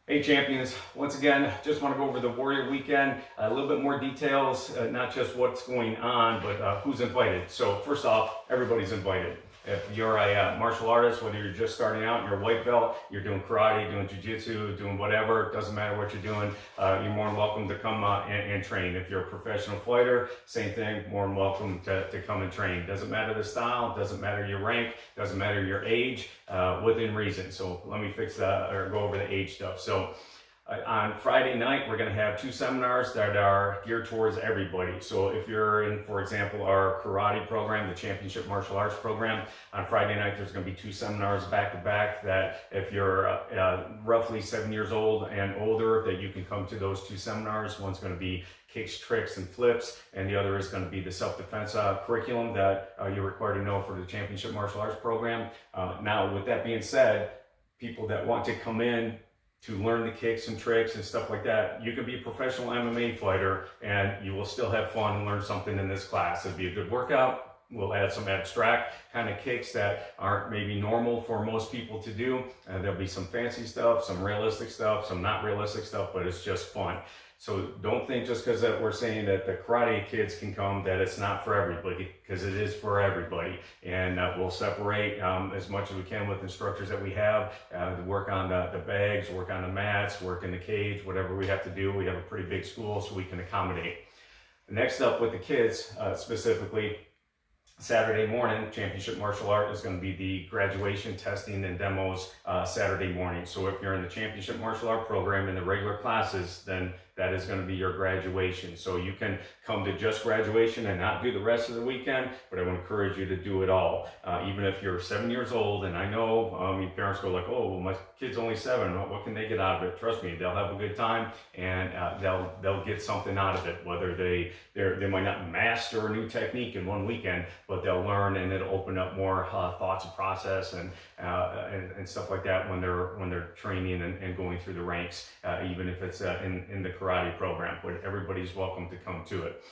Hey champions, once again, just want to go over the Warrior Weekend, a little bit more details, not just what's going on, but who's invited. So first off, everybody's invited. If you're a martial artist, whether you're just starting out, you're a white belt, you're doing karate, doing jiu-jitsu, doing whatever, it doesn't matter what you're doing, you're more than welcome to come and train. If you're a professional fighter, same thing, more than welcome to come and train. Doesn't matter the style, doesn't matter your rank, doesn't matter your age, within reason. So let me go over the age stuff. So on Friday night, we're going to have two seminars that are geared towards everybody. So if you're in, for example, our karate program, the championship martial arts program, on Friday night, there's going to be two seminars back to back that if you're roughly 7 years old and older, that you can come to those two seminars. One's going to be kicks, tricks, and flips, and the other is going to be the self-defense curriculum that you're required to know for the championship martial arts program. Now, with that being said, people that want to come in to learn the kicks and tricks and stuff like that, you can be a professional MMA fighter and you will still have fun and learn something in this class. It'll be a good workout. We'll add some abstract kind of kicks that aren't maybe normal for most people to do. There'll be some fancy stuff, some realistic stuff, some not realistic stuff, but it's just fun. So don't think just because we're saying that the karate kids can come that it's not for everybody, because it is for everybody. And we'll separate as much as we can with instructors that we have to work on the bags, work on the mats, work in the cage, whatever we have to do. We have a pretty big school, so we can accommodate. Next up with the kids specifically, Saturday morning, Championship Martial Art is going to be the graduation, testing, and demos Saturday morning. So if you're in the Championship Martial Art program in the regular classes, then that is going to be your graduation. So you can come to just graduation and not do the rest of the weekend, but I would encourage you to do it all. Even if you're 7 years old, and I know your parents go like, oh, well, my kid's only 7, what can they get out of it? Trust me, they'll have a good time, and they'll get something out of it. Whether they might not master a new technique in one weekend, but they'll learn, and it'll open up more thoughts and process and stuff like that when they're training and going through the ranks, even if it's in the karate program. But everybody's welcome to come to it.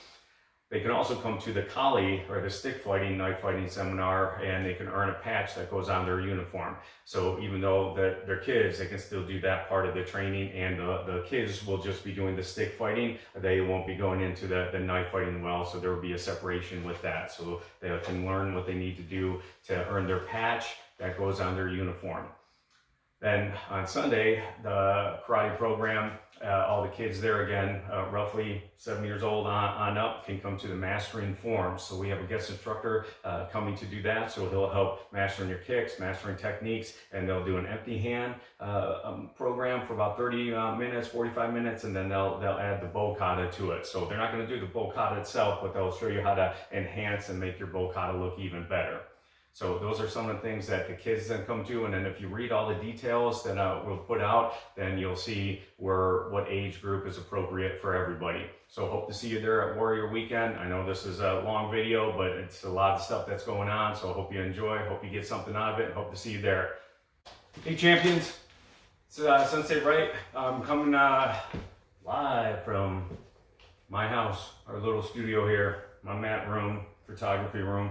They can also come to the Kali, or the stick fighting, knife fighting seminar, and they can earn a patch that goes on their uniform. So even though they're kids, they can still do that part of the training, and the kids will just be doing the stick fighting. They won't be going into the knife fighting well, so there will be a separation with that. So they can learn what they need to do to earn their patch that goes on their uniform. Then on Sunday, the karate program, all the kids there again, roughly 7 years old on up, can come to the mastering forms. So we have a guest instructor coming to do that. So he'll help mastering your kicks, mastering techniques, and they'll do an empty hand program for about 30 minutes, 45 minutes, and then they'll add the bow kata to it. So they're not going to do the bow kata itself, but they'll show you how to enhance and make your bow kata look even better. So those are some of the things that the kids then come to, and then if you read all the details that we'll put out, then you'll see what age group is appropriate for everybody. So hope to see you there at Warrior Weekend. I know this is a long video, but it's a lot of stuff that's going on, so I hope you enjoy, hope you get something out of it, and hope to see you there. Hey champions, it's Sensei Right. I'm coming live from my house, our little studio here, my mat room, photography room.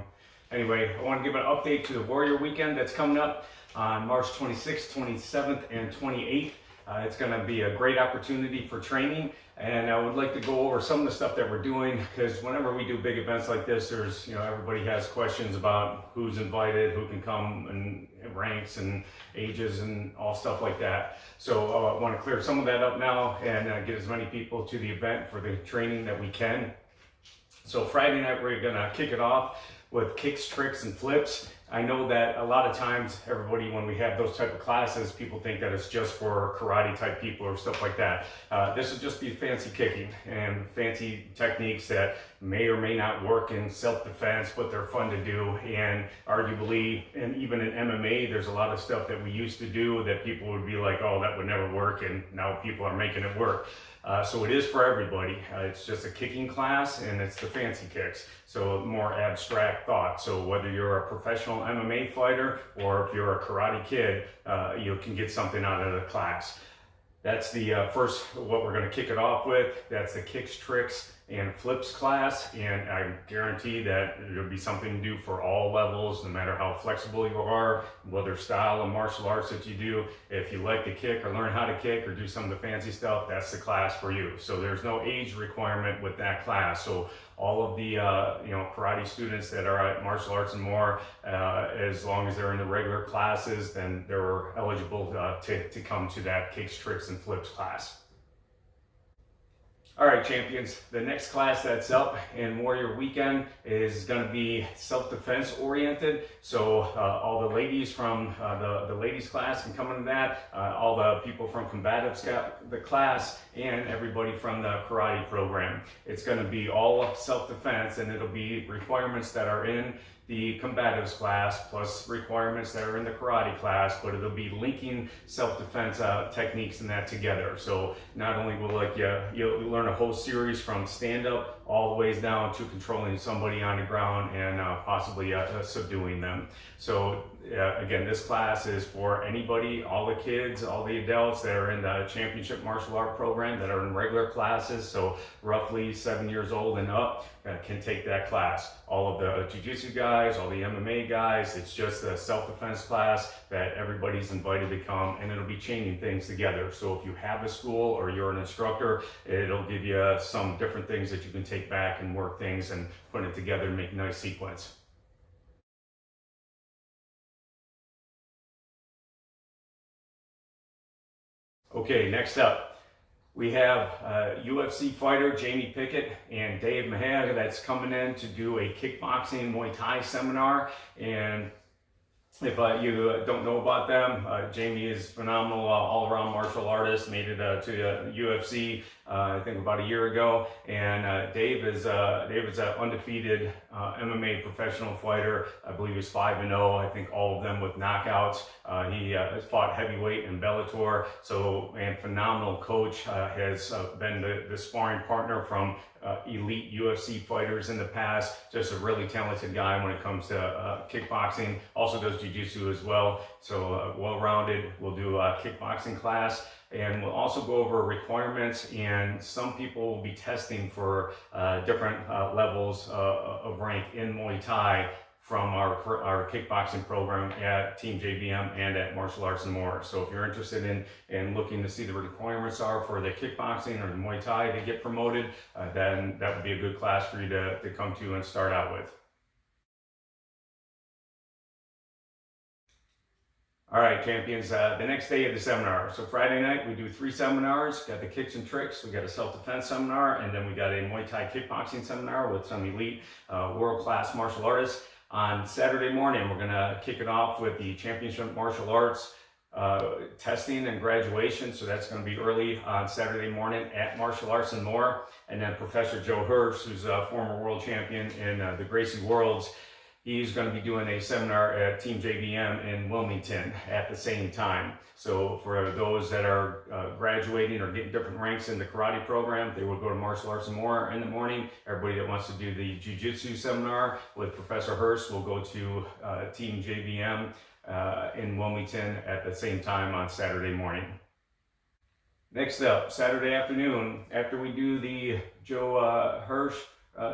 Anyway, I want to give an update to the Warrior Weekend that's coming up on March 26th, 27th, and 28th. It's going to be a great opportunity for training, and I would like to go over some of the stuff that we're doing, because whenever we do big events like this, there's, everybody has questions about who's invited, who can come, and ranks and ages and all stuff like that. So I want to clear some of that up now and get as many people to the event for the training that we can. So Friday night, we're going to kick it off with kicks, tricks, and flips. I know that a lot of times everybody, when we have those type of classes, people think that it's just for karate type people or stuff like that. This would just be fancy kicking and fancy techniques that may or may not work in self-defense, but they're fun to do. And arguably, and even in MMA, there's a lot of stuff that we used to do that people would be like, oh, that would never work, and now people are making it work. So it is for everybody. It's just a kicking class, and it's the fancy kicks. So more abstract thought. So whether you're a professional MMA fighter or if you're a karate kid, you can get something out of the class. That's the first, what we're going to kick it off with. That's the kicks, tricks, and flips class, and I guarantee that it'll be something to do for all levels, no matter how flexible you are, whether style of martial arts that you do. If you like to kick or learn how to kick or do some of the fancy stuff, that's the class for you. So there's no age requirement with that class. So all of the karate students that are at Martial Arts and More, as long as they're in the regular classes, then they're eligible to come to that kicks, tricks, and flips class. All right, champions, the next class that's up in Warrior Weekend is going to be self-defense oriented. So all the ladies from the ladies class can come into that, all the people from Combatives got the class, and everybody from the karate program. It's going to be all self-defense, and it'll be requirements that are in the Combatives class plus requirements that are in the karate class, but it'll be linking self-defense techniques and that together. So not only will you'll learn a whole series from stand-up all the ways down to controlling somebody on the ground and possibly subduing them. So again, this class is for anybody, all the kids, all the adults that are in the championship martial art program that are in regular classes, so roughly 7 years old and up, can take that class. All of the jiu-jitsu guys, all the MMA guys, it's just a self-defense class that everybody's invited to come, and it'll be chaining things together. So if you have a school or you're an instructor, it'll give you some different things that you can take back and work things and put it together and make a nice sequence. Okay, next up, we have UFC fighter Jamie Pickett and Dave Mahag that's coming in to do a kickboxing Muay Thai seminar. And if you don't know about them, Jamie is phenomenal all-around martial artist, made it to UFC I think about a year ago, and Dave is an undefeated MMA professional fighter. I believe he's 5-0. I think all of them with knockouts. He has fought heavyweight in Bellator, and phenomenal coach. Has been the sparring partner from elite UFC fighters in the past. Just a really talented guy when it comes to kickboxing. Also does jiu-jitsu as well. So well-rounded. We'll do a kickboxing class. And we'll also go over requirements, and some people will be testing for different levels of rank in Muay Thai from our kickboxing program at Team JBM and at Martial Arts and More. So if you're interested in looking to see the requirements are for the kickboxing or the Muay Thai to get promoted, then that would be a good class for you to come to and start out with. All right, champions, the next day of the seminar. So Friday night, we do 3 seminars. Got the kicks and tricks, we got a self-defense seminar, and then we got a Muay Thai kickboxing seminar with some elite world-class martial artists. On Saturday morning, we're gonna kick it off with the championship martial arts testing and graduation. So that's gonna be early on Saturday morning at Martial Arts and More. And then Professor Joe Hurst, who's a former world champion in the Gracie Worlds, he's going to be doing a seminar at Team JBM in Wilmington at the same time. So for those that are graduating or getting different ranks in the karate program, they will go to Martial Arts and More in the morning. Everybody that wants to do the jiu-jitsu seminar with Professor Hurst will go to Team JBM in Wilmington at the same time on Saturday morning. Next up, Saturday afternoon, after we do the Joe Hurst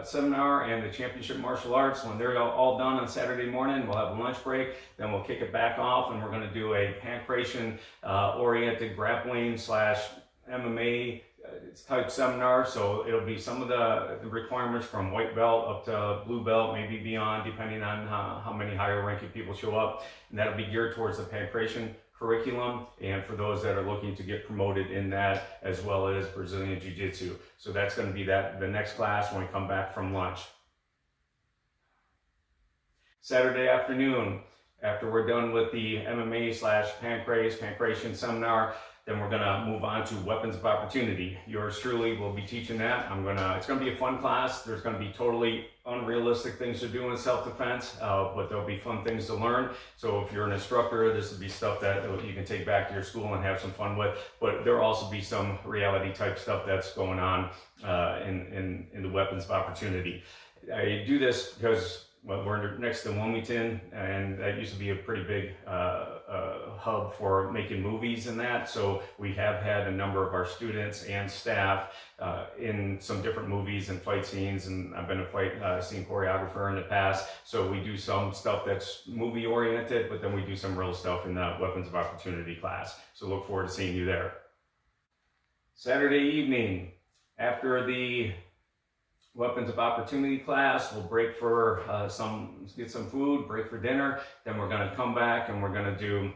seminar and the championship martial arts, when they're all done on Saturday morning, we'll have a lunch break, then we'll kick it back off, and we're going to do a pancration oriented grappling / MMA type seminar. So it'll be some of the requirements from white belt up to blue belt, maybe beyond, depending on how many higher ranking people show up, and that'll be geared towards the pancration curriculum, and for those that are looking to get promoted in that, as well as Brazilian Jiu-Jitsu. So that's going to be the next class when we come back from lunch. Saturday afternoon, after we're done with the MMA / pancration seminar, then we're gonna move on to weapons of opportunity. Yours truly will be teaching that. It's gonna be a fun class. There's gonna be totally unrealistic things to do in self-defense, but there'll be fun things to learn. So if you're an instructor, this will be stuff that you can take back to your school and have some fun with. But there'll also be some reality type stuff that's going on in the weapons of opportunity. I do this because well, we're next to Wilmington, and that used to be a pretty big hub for making movies and that. So we have had a number of our students and staff in some different movies and fight scenes, and I've been a fight scene choreographer in the past. So we do some stuff that's movie oriented, but then we do some real stuff in the Weapons of Opportunity class. So look forward to seeing you there. Saturday evening, after the Weapons of Opportunity class, we'll break for get some food, break for dinner. Then we're going to come back and we're going to do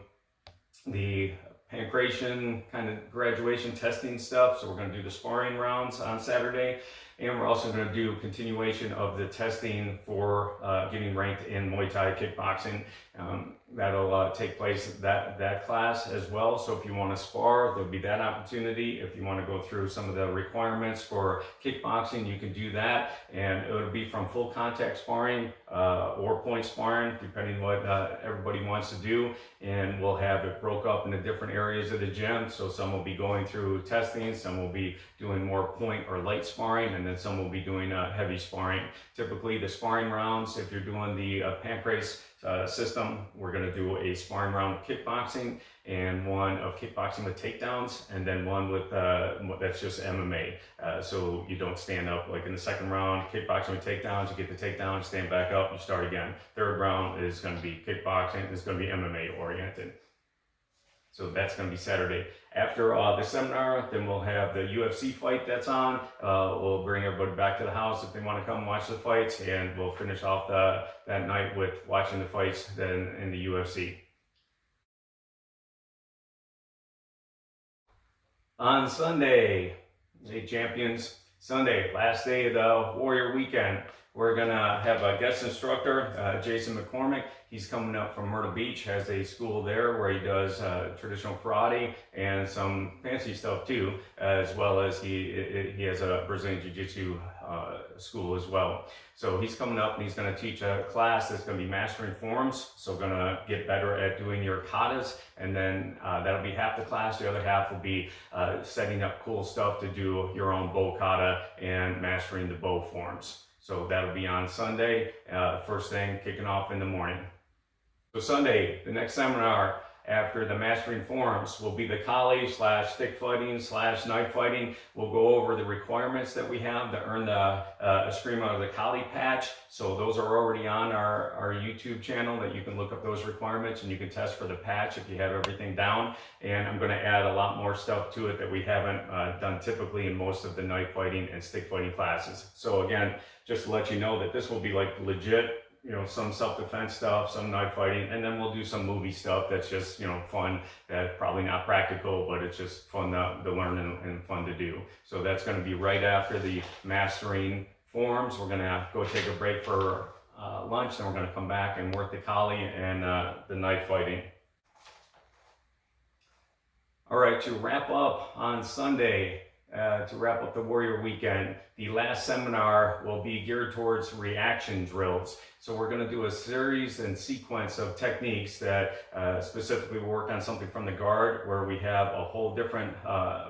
the pancration kind of graduation testing stuff. So we're going to do the sparring rounds on Saturday, and we're also going to do continuation of the testing for getting ranked in Muay Thai kickboxing. That'll take place at that class as well. So if you want to spar, there'll be that opportunity. If you want to go through some of the requirements for kickboxing, you can do that, and it'll be from full contact sparring or point sparring, depending what everybody wants to do. And we'll have it broke up into different areas of the gym. So some will be going through testing, some will be doing more point or light sparring, and then some will be doing heavy sparring. Typically the sparring rounds, if you're doing the pancrase system, we're going to do a sparring round of kickboxing and one of kickboxing with takedowns, and then one with that's just MMA. So you don't stand up like in the second round, kickboxing with takedowns, you get the takedown, stand back up, you start again. Third round is going to be kickboxing, it's going to be MMA oriented. So that's going to be Saturday. After the seminar, then we'll have the UFC fight that's on. We'll bring everybody back to the house if they want to come watch the fights, and we'll finish off that night with watching the fights then in the UFC. On Sunday, the Champions Sunday, last day of the Warrior Weekend, we're going to have a guest instructor, Jason McCormick. He's coming up from Myrtle Beach, has a school there where he does traditional karate and some fancy stuff too, as well as he has a Brazilian Jiu-Jitsu school as well. So he's coming up and he's going to teach a class that's going to be mastering forms. So going to get better at doing your katas, and then that'll be half the class. The other half will be setting up cool stuff to do your own bow kata and mastering the bow forms. So that'll be on Sunday, first thing, kicking off in the morning. So Sunday, the next seminar after the Mastering Forms will be the Kali / stick fighting / knife fighting. We'll go over the requirements that we have to earn a stream out of the Kali patch. So those are already on our YouTube channel that you can look up those requirements, and you can test for the patch if you have everything down. And I'm going to add a lot more stuff to it that we haven't done typically in most of the knife fighting and stick fighting classes. So again, just to let you know that this will be like legit, some self-defense stuff, some knife fighting, and then we'll do some movie stuff that's just, fun, that probably not practical, but it's just fun to learn and fun to do. So that's going to be right after the Mastering Forms. We're going to go take a break for lunch, then we're going to come back and work the Kali and the knife fighting. All right, to wrap up on Sunday, to wrap up the Warrior Weekend, the last seminar will be geared towards reaction drills. So we're going to do a series and sequence of techniques that specifically work on something from the guard, where we have a whole different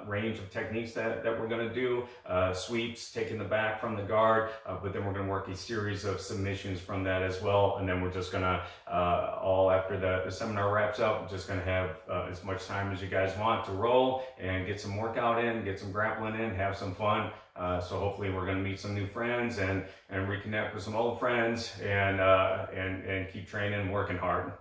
range of techniques that we're going to do. Sweeps, taking the back from the guard, but then we're going to work a series of submissions from that as well. And then we're just going to, all after the seminar wraps up, we're just going to have as much time as you guys want to roll and get some workout in, get some grappling in, have some fun. So hopefully we're going to meet some new friends and reconnect with some old friends and keep training and working hard.